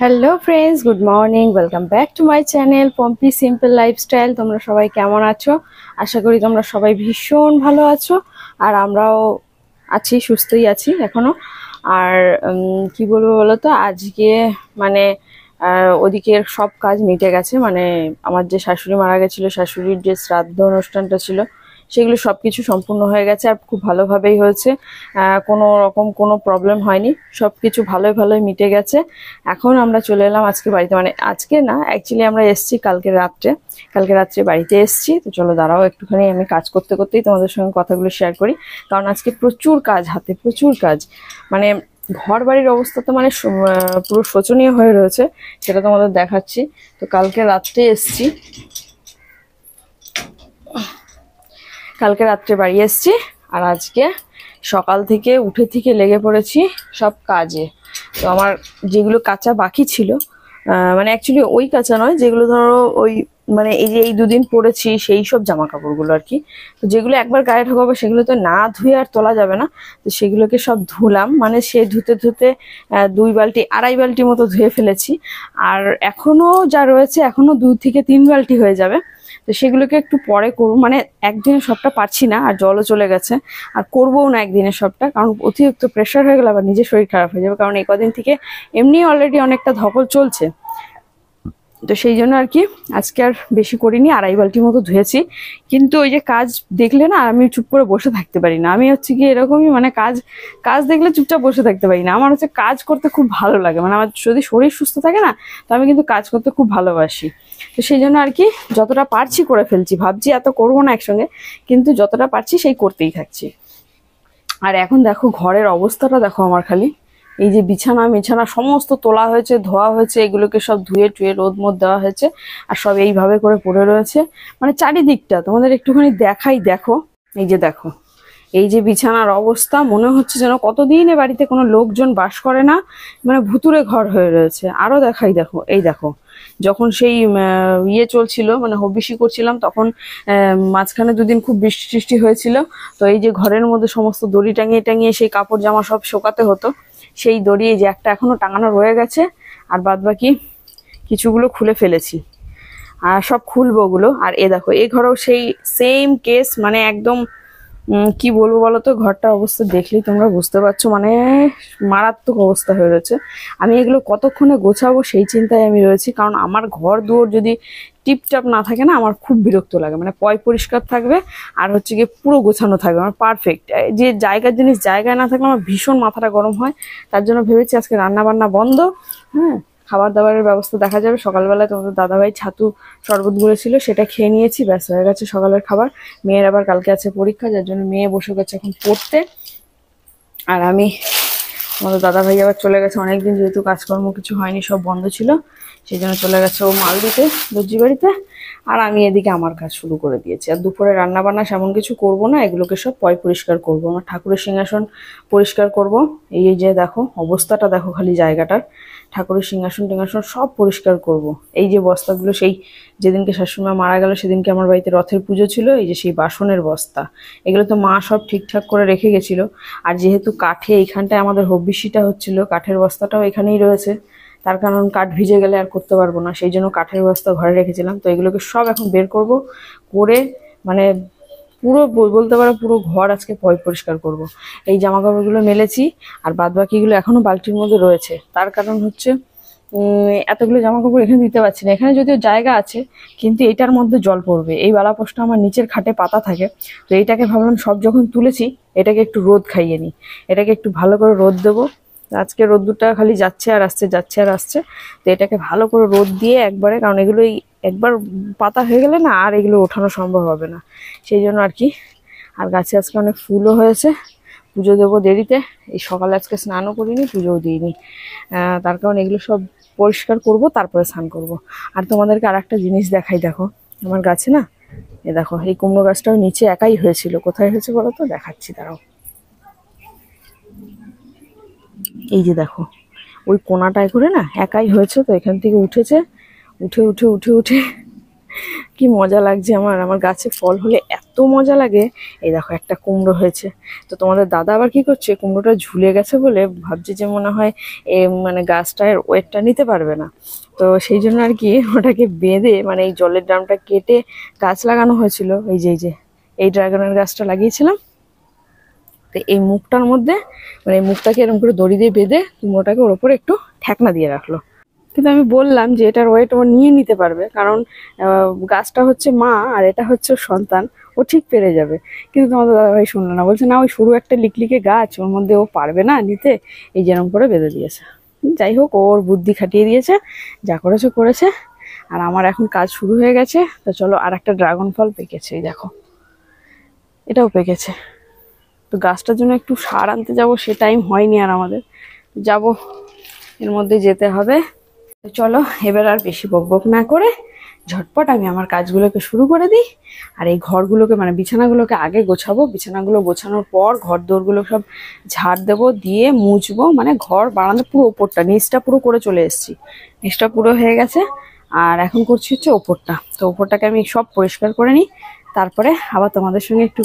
Hello friends, good morning. Welcome back to my channel Pompi simple lifestyle. তোমরা সবাই কেমন আছো? আশা করি তোমরা সবাই ভীষণ ভালো আছো। আর আমরাও আছি, সুস্থই আছি এখনো। আর কি বলবো বলো তো, আজকে মানে ওদিকের সব কাজ মিটে গেছে। মানে আমার যে শাশুড়ি মারা গেছিলো, শাশুড়ির যে শ্রাদ্ধ অনুষ্ঠানটা ছিল, সেগুলো সবকিছু সম্পূর্ণ হয়ে গেছে আর খুব ভালোভাবেই হয়েছে। কোনো রকম কোনো প্রবলেম হয়নি, সবকিছু ভালোই ভালোই মিটে গেছে। এখন আমরা চলে এলাম আজকে বাড়িতে, মানে আজকে না, অ্যাকচুয়ালি আমরা এসেছি কালকে রাত্রে বাড়িতে এসেছি। তো চলো দাঁড়াও, একটুখানি আমি কাজ করতে করতেই তোমাদের সঙ্গে কথাগুলো শেয়ার করি। কারণ আজকে প্রচুর কাজ, হাতে প্রচুর কাজ। মানে ঘর বাড়ির অবস্থা তো মানে পুরো শোচনীয় হয়ে রয়েছে, সেটা তোমাদের দেখাচ্ছি। তো কালকে রাত্রে বাড়ি এসেছি, আর আজকে সকাল থেকে উঠে থেকে লেগে পড়েছি সব কাজে। তো আমার যেগুলো কাঁচা বাকি ছিল, মানে অ্যাকচুয়ালি ওই কাঁচা নয়, যেগুলো ধরো ওই মানে এই যে এই দুদিন পরেছি সেই সব জামা কাপড়গুলো আর কি। তো যেগুলো একবার গায়ে ঢোকাবো সেগুলো তো না ধুয়ে আর তোলা যাবে না। তো সেগুলোকে সব ধুলাম, মানে সে ধুতে ধুতে 2 বালতি 2.5 বালতি মতো ধুয়ে ফেলেছি। আর এখনো যা রয়েছে, এখনো 2 থেকে 3 বালতি হয়ে যাবে। তো সেগুলোকে একটু পরে করবো, মানে একদিনে সবটা পারছি না, আর জলও চলে গেছে। আর করবোও না একদিনে সবটা, কারণ অতিরিক্ত প্রেশার হয়ে গেলে আবার নিজের শরীর খারাপ হয়ে যাবে। কারণ এই কদিন থেকে এমনি অলরেডি অনেকটা ধকল চলছে। তো সেই জন্য আর কি আজকে আর বেশি করিনি, 2.5 বালতি মতো ধুয়েছি। কিন্তু ওই যে কাজ দেখলে না, আমি চুপ করে বসে থাকতে পারি না। আমি হচ্ছে কি এরকমই, মানে কাজ কাজ দেখলে চুপচাপ বসে থাকতে পারি না। আমার হচ্ছে কাজ করতে খুব ভালো লাগে, মানে আমার যদি শরীর সুস্থ থাকে না, তো আমি কিন্তু কাজ করতে খুব ভালোবাসি। তো সেই জন্য আর কি যতটা পারছি করে ফেলছি, ভাবছি এত করবো না একসঙ্গে, কিন্তু যতটা পারছি সেই করতেই থাকছি। আর এখন দেখো ঘরের অবস্থাটা দেখো আমার, খালি এই যে বিছানা সমস্ত তোলা হয়েছে, ধোয়া হয়েছে, এগুলোকে সব ধুয়ে টুয়ে রোদ মোদ দেওয়া হয়েছে। আর সব এইভাবে করে পড়ে রয়েছে, মানে চারিদিকটা তোমাদের একটুখানি দেখাই। দেখো, এই যে দেখো, এই যে বিছানার অবস্থা, মনে হচ্ছে যেন কতদিন এ বাড়িতে কোনো লোকজন বাস করে না, মানে ভুতুড়ে ঘর হয়ে রয়েছে। আরো দেখাই, দেখো এই দেখো, যখন সেই ইয়ে চলছিল, মানে হবিষি করছিলাম, তখন মাঝখানে দুদিন খুব বৃষ্টি টিষ্টি হয়েছিল। তো এই যে ঘরের মধ্যে সমস্ত দড়ি টাঙিয়ে টাঙিয়ে সেই কাপড় জামা সব শোকাতে হতো, সেই দড়ি এই যে একটা এখনো টাঙানো রয়ে গেছে। আর বাদ বাকি কিছুগুলো খুলে ফেলেছি, আর সব খুলবো ওগুলো। আর এ দেখো, এই ঘরেও সেই সেম কেস, মানে একদম কি বলবো বলো তো, ঘরটার অবস্থা দেখলেই তোমরা বুঝতে পারছো, মানে মারাত্মক অবস্থা হয়ে রয়েছে। আমি এগুলো কতক্ষণে গোছাবো সেই চিন্তায় আমি রয়েছি। কারণ আমার ঘর দুয়ার যদি টিপটাপ না থাকে না, আমার খুব বিরক্ত লাগে। মানে পয় পরিষ্কার থাকবে, আর হচ্ছে গিয়ে পুরো গোছানো থাকবে, আমার পারফেক্ট। যে জায়গার জিনিস জায়গায় না থাকলে আমার ভীষণ মাথাটা গরম হয়। তার জন্য ভেবেছি আজকে রান্না বান্না বন্ধ। হ্যাঁ, খাবার দাবারের ব্যবস্থা দেখা যাবে। সকালবেলায় তোমাদের দাদাভাই ছাতু শরবত গুলেছিল, সেটা খেয়ে নিয়েছি, ব্যাস হয়ে গেছে সকালের খাবার। মেয়ের আবার কালকে আছে পরীক্ষা, যার জন্য মেয়ে বসে গেছে এখন পড়তে। আর আমি, আমাদের দাদাভাই আবার চলে গেছে অনেকদিন, যেহেতু কাজকর্ম কিছু হয়নি, সব বন্ধ ছিল, সেই জন্য চলে গেছে ও মাল দিতে দর্জি বাড়িতে। আর আমি এদিকে আমার কাজ শুরু করে দিয়েছি। আর দুপুরে রান্না বান্না সেমন কিছু করব না, এগুলোকে সব পয় পরিষ্কার করব। আমার ঠাকুরের সিংহাসন পরিষ্কার করব। এই যে দেখো অবস্থাটা, দেখো খালি জায়গাটার, ঠাকুরের সিংহাসন টিংহাসন সব পরিষ্কার করব। এই যে বস্তাগুলো, সেই যেদিনকে শাশুড়িমা মারা গেল সেদিনকে আমার বাড়িতে রথের পুজো ছিল, এই যে সেই বাসনের বস্তা, এগুলো তো মা সব ঠিকঠাক করে রেখে গেছিল। আর যেহেতু কাঠে এইখানটায় আমাদের হব্বিসিটা হচ্ছিল, কাঠের বস্তাটাও এখানেই রয়েছে, তার কারণ কাঠ ভিজে গেলে আর করতে পারবো না, সেই জন্য কাঠের বস্তা ঘরে রেখেছিলাম। তো এগুলোকে সব এখন বের করব, করে মানে পুরো বলতে পারো পুরো ঘর আজকে পরিষ্কার করব। এই জামা কাপড়গুলো মেলেছি, আর বাদ বাকিগুলো এখনো বালতির মধ্যে রয়েছে। তার কারণ হচ্ছে এতগুলো জামা কাপড় এখানে দিতে পারছি না, এখানে যদিও জায়গা আছে, কিন্তু এটার মধ্যে জল পড়বে। এই বালাপোষটা আমার নিচের খাটে পাতা থাকে, তো এইটাকে ভাবলাম সব যখন তুলেছি, এটাকে একটু রোদ খাইয়ে নিই, এটাকে একটু ভালো করে রোদ দেবো। আজকে রোদ্দুরটা খালি যাচ্ছে আর আসছে, যাচ্ছে আর আসছে। তো এটাকে ভালো করে রোদ দিয়ে একবারে, কারণ এগুলো একবার পাতা হয়ে গেলে না আর এগুলো ওঠানো সম্ভব হবে না, সেই জন্য আর কি। আর গাছে আজকে অনেক ফুলও হয়েছে, পুজো দেবো দেরিতে। এই সকালে আজকে স্নানও করিনি, পুজোও দিইনি, তার কারণ এগুলো সব পরিষ্কার করব, তারপরে স্নান করব। আর তোমাদেরকে আর একটা জিনিস দেখাই, দেখো আমার গাছে না, এ দেখো এই কুমড়ো গাছটাও নিচে একাই হয়েছিল। কোথায় হয়েছে বলো তো, দেখাচ্ছি দাঁড়াও। এই যে দেখো, ওই কোনাটায় করে না একাই হয়েছে। তো এখান থেকে উঠেছে, উঠে উঠে উঠে উঠে কি মজা লাগছে আমার, আমার গাছে ফল হলে এত মজা লাগে। এই দেখো একটা কুমড়ো হয়েছে। তো তোমাদের দাদা আবার কি করছে, কুমড়োটা ঝুলে গেছে বলে ভাবছে যে মনে হয় মানে গাছটার ওয়েটটা নিতে পারবে না। তো সেই জন্য আর কি ওটাকে বেঁধে, মানে এই জলের ড্রামটা কেটে গাছ লাগানো হয়েছিল। এই যে এই ড্রাগনের গাছটা লাগিয়েছিলাম। তো এই মুখটার মধ্যে, মানে এই মুখটাকে এরকম করে দড়ি দিয়ে বেঁধে কুমড়োটাকে ওর উপরে একটু ঠেকনা দিয়ে রাখলো। কিন্তু আমি বললাম যে এটার ওয়েট ও নিয়ে নিতে পারবে, কারণ গাছটা হচ্ছে মা আর এটা হচ্ছে ওর সন্তান, ও ঠিক পেরে যাবে। কিন্তু তোমাদের দাদাভাই শুনলো না, বলছে না ওই সরু একটা লিকলিকে গাছ, ওর মধ্যে ও পারবে না নিতে, এই যেরকম করে বেঁধে দিয়েছে। যাই হোক, ওর বুদ্ধি খাটিয়ে দিয়েছে, যা করেছে করেছে। আর আমার এখন কাজ শুরু হয়ে গেছে। তো চলো, আর একটা ড্রাগন ফল পেকেছে, এই দেখো এটাও পেকেছে। তো গাছটার জন্য একটু সার আনতে যাব, সে টাইম হয়নি আর আমাদের, যাব এর মধ্যে যেতে হবে। তো চলো এবার আর বেশি বকবক না করে ঝটপট আমি আমার কাজগুলোকে শুরু করে দিই। আর এই ঘরগুলোকে, মানে বিছানাগুলোকে আগে গোছাবো, বিছানাগুলো গোছানোর পর ঘর দোরগুলো সব ঝাড় দেবো, দিয়ে মুছবো। মানে ঘর বারান্দা পুরো ওপরটা, নিচটা পুরো করে চলে এসেছি, নিচটা পুরো হয়ে গেছে। আর এখন করছি হচ্ছে ওপরটা। তো ওপরটাকে আমি সব পরিষ্কার করে নিই, তারপরে আবার তোমাদের সঙ্গে একটু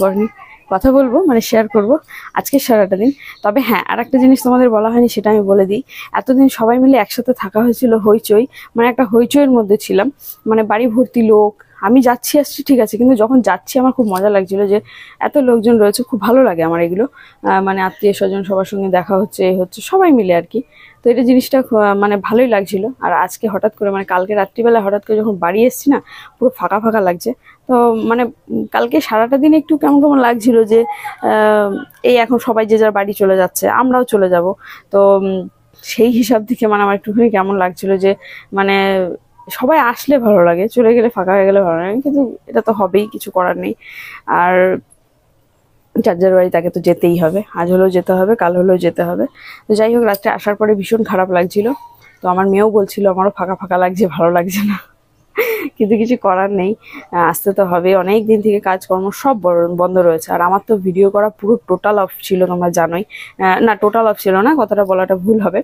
কথা বলবো, মানে শেয়ার করব আজকে সারাটা দিন। তবে হ্যাঁ, আর একটা জিনিস তোমাদের বলা হয়নি, সেটা আমি বলে দিই। এতদিন সবাই মিলে একসাথে থাকা হয়েছিল, হইচই, মানে একটা হইচইয়ের মধ্যে ছিলাম, মানে বাড়ি ভর্তি লোক। আমি যাচ্ছি আসছি ঠিক আছে, কিন্তু যখন যাচ্ছি আমার খুব মজা লাগছিল যে এত লোকজন রয়েছে, খুব ভালো লাগে আমার এগুলো। মানে আত্মীয় স্বজন সবার সঙ্গে দেখা হচ্ছে, হচ্ছে সবাই মিলে আর কি। তো এটা জিনিসটা মানে ভালোই লাগছিল। আর আজকে হঠাৎ করে, মানে কালকে রাত্রিবেলা হঠাৎ করে যখন বাড়ি এসেছি না, পুরো ফাঁকা ফাঁকা লাগছে। তো মানে কালকে সারাটা দিন একটু কেমন কেমন লাগছিল যে এই এখন সবাই যে যার বাড়ি চলে যাচ্ছে, আমরাও চলে যাব। তো সেই হিসাব থেকে মানে আমার একটুখানি কেমন লাগছিল যে মানে সবাই আসলে ভালো লাগে, চলে গেলে ফাঁকা হয়ে গেলে ভালো লাগে, কিন্তু এটা তো হবেই, কিছু করার নেই। আর যার যার বাড়ি তাকে তো যেতেই হবে, আজ হলেও যেতে হবে, কাল হলেও যেতে হবে। তো যাই হোক, রাত্রে আসার পরে ভীষণ খারাপ লাগছিল। তো আমার মেয়েও বলছিল আমারও ফাঁকা ফাঁকা লাগছে, ভালো লাগছে না। কিন্তু কিছু করার নেই, আসতে তো হবে। অনেক দিন থেকে কাজকর্ম সব বন্ধ রয়েছে। আর আমার তো ভিডিও করা পুরো টোটাল অফ ছিল, তোমরা জানোই। না, টোটাল অফ ছিল না, কথাটা বলাটা ভুল হবে।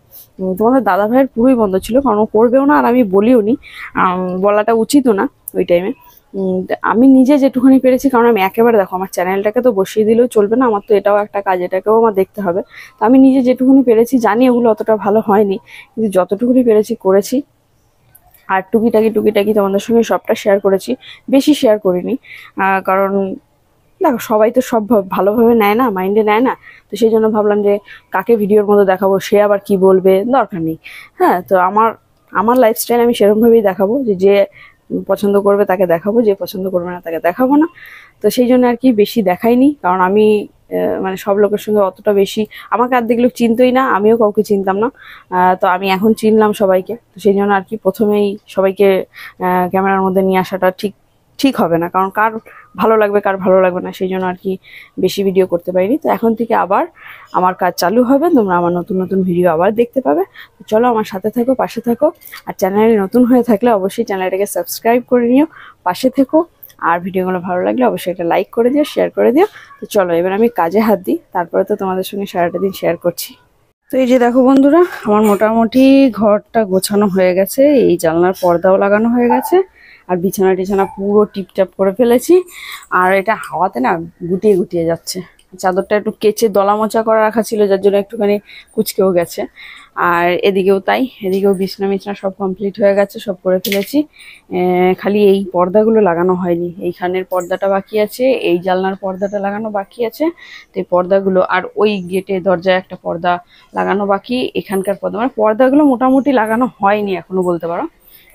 তোমাদের দাদা ভাইয়ের পুরোই বন্ধ ছিল, কারণ ও করবেও না, আর আমি বলিও নি, বলাটা উচিতও না ওই টাইমে। আমি নিজে যেটুখানি পেরেছি, কারণ আমি একেবারে, দেখো আমার চ্যানেলটাকে তো বসিয়ে দিলেও চলবে না, আমার তো এটাও একটা কাজ, এটাকেও আমার দেখতে হবে। তো আমি নিজে যেটুকুনি পেরেছি, জানি ওগুলো অতটা ভালো হয়নি, কিন্তু যতটুকুনি পেরেছি করেছি। আর টুকিটাকি তোমাদের সঙ্গে সবটা শেয়ার করেছি, বেশি শেয়ার করিনি। কারণ দেখো সবাই তো সব ভালোভাবে নেয় না, মাইন্ডে নেয় না। তো সেই জন্য ভাবলাম যে কাকে ভিডিওর মধ্যে দেখাবো, সে আবার কি বলবে, দরকার নেই। হ্যাঁ, তো আমার লাইফস্টাইল আমি সেরকমভাবেই দেখাবো, যে পছন্দ করবে তাকে দেখাবো, যে পছন্দ করবে না তাকে দেখাবো না। তো সেই জন্য আর কি বেশি দেখাইনি, কারণ আমি মানে সব লোকের সঙ্গে অতটা বেশি, আমাকে অর্ধেক লোক চিনতই না, আমিও কাউকে চিনতাম না। তো আমি এখন চিনলাম সবাইকে। তো সেই জন্য আর কি প্রথমেই সবাইকে ক্যামেরার মধ্যে নিয়ে আসাটা ঠিক হবে না, কারণ কার ভালো লাগবে কার ভালো লাগবে না, সেই জন্য আর কি বেশি ভিডিও করতে পারিনি। তো এখন থেকে আবার আমার কাজ চালু হবে, তোমরা আমার নতুন নতুন ভিডিও আবার দেখতে পাবে। তো চলো আমার সাথে থাকো, পাশে থাকো। আর চ্যানেলে নতুন হয়ে থাকলে অবশ্যই চ্যানেলটাকে সাবস্ক্রাইব করে নিও, পাশে থেকো। আর ভিডিওগুলো ভালো লাগলে অবশ্যই একটা লাইক করে দিও, শেয়ার করে দিও। তো চলো এবার আমি কাজে হাত দিই, তারপরে তো তোমাদের সঙ্গে সারাটা দিন শেয়ার করছি। তো এই যে দেখো বন্ধুরা, আমার মোটামুটি ঘরটা গোছানো হয়ে গেছে, এই জানলার পর্দাও লাগানো হয়ে গেছে, আর বিছানা টিছানা পুরো টিপটাপ করে ফেলেছি। আর এটা হাওয়াতে না গুটিয়ে গুটিয়ে যাচ্ছে। চাদরটা একটু কেচে দলা মোচা করে রাখা ছিল, যার জন্য একটুখানি কুচকেও গেছে। আর এদিকেও তাই, এদিকেও বিছনা মিছনা সব কমপ্লিট হয়ে গেছে, সব করে ফেলেছি। খালি এই পর্দাগুলো লাগানো হয়নি, এইখানের পর্দাটা বাকি আছে, এই জানলার পর্দাটা লাগানো বাকি আছে। তো এই পর্দাগুলো, আর ওই গেটে দরজায় একটা পর্দা লাগানো বাকি, এখানকার পর্দা, মানে পর্দাগুলো মোটামুটি লাগানো হয়নি এখনো বলতে পারো।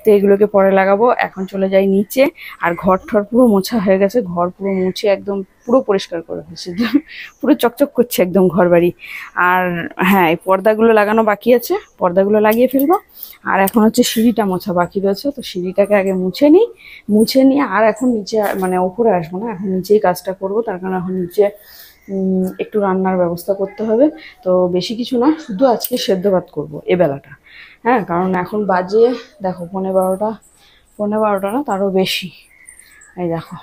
তো এগুলোকে পরে লাগাবো। এখন চলে যাই নিচে। আর ঘর ঠর পুরো মোছা হয়ে গেছে, ঘর পুরো মুছে একদম পুরো পরিষ্কার করে ফেলছি, পুরো চকচক করছে একদম ঘর বাড়ি। আর হ্যাঁ, এই পর্দাগুলো লাগানো বাকি আছে, পর্দাগুলো লাগিয়ে ফেলবো। আর এখন হচ্ছে সিঁড়িটা মোছা বাকি রয়েছে, তো সিঁড়িটাকে আগে মুছে নিয়ে আর এখন নিচে, মানে ওপরে আসবো না, এখন নিচেই কাজটা করব। তার কারণ এখন নিচে একটু রান্নার ব্যবস্থা করতে হবে। তো বেশি কিছু না, শুধু আজকে সেদ্ধ ভাত করবো এবেলাটা। হ্যাঁ, কারণ এখন বাজে দেখো 12:15 না, তারও বেশি। এই দেখো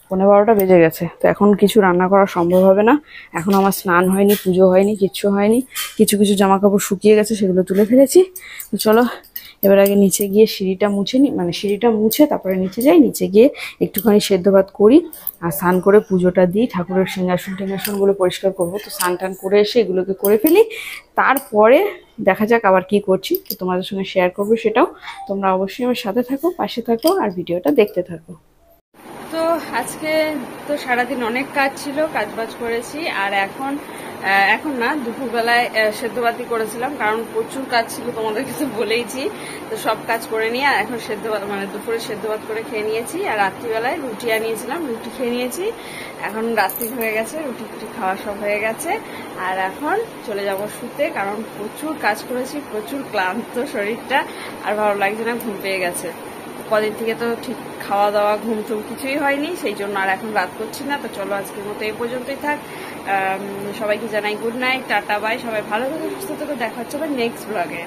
12:15 বেজে গেছে। তো এখন কিছু রান্না করা সম্ভব হবে না। এখন আমার স্নান হয়নি, পুজো হয়নি, কিচ্ছু হয়নি। কিছু জামা কাপড় শুকিয়ে গেছে, সেগুলো তুলে ফেলেছি। তো চলো এবার আগে নিচে গিয়ে সিঁড়িটা মুছে নিই, মানে সিঁড়িটা মুছে তারপরে নিচে যাই, নিচে গিয়ে একটুখানি সেদ্ধ ভাত করি আর স্নান করে পুজোটা দিই, ঠাকুরের সিংহাসন টিংহাসনগুলো পরিষ্কার করবো, তো স্নান টান করে এসে এগুলোকে করে ফেলি। তারপরে দেখা যাক আবার কি করছি, তো তোমাদের সঙ্গে শেয়ার করবো সেটাও। তোমরা অবশ্যই আমার সাথে থাকো, পাশে থাকো আর ভিডিওটা দেখতে থাকো। তো আজকে তো সারাদিন অনেক কাজ ছিল, কাজ বাজ করেছি। আর এখন না, দুপুরবেলায় সেদ্ধবাতি করেছিলাম, কারণ প্রচুর কাজ ছিল, তোমাদেরকে তো বলেইছি। তো সব কাজ করে নিয়ে এখন মানে দুপুরে সেদ্ধবাত করে খেয়ে নিয়েছি। আর রাত্রিবেলায় রুটি আনিয়েছিলাম, রুটি খেয়ে নিয়েছি। এখন রাত্রি হয়ে গেছে, রুটি ফুটি খাওয়া সব হয়ে গেছে। আর এখন চলে যাব শুতে, কারণ প্রচুর কাজ করেছি, প্রচুর ক্লান্ত শরীরটা, আর ভালো লাগছে না, ঘুম পেয়ে গেছে। কদিন থেকে তো ঠিক খাওয়া দাওয়া ঘুম টুম কিছুই হয়নি, সেই জন্য আর এখন রাত করছি না। তো চলো আজকের মতো এই পর্যন্তই থাক। সবাইকে জানাই গুড নাইট, টাটা, বাই। সবাই ভালো থেকো, সুস্থ থেকো, দেখা হচ্ছে আবার নেক্সট ব্লগে।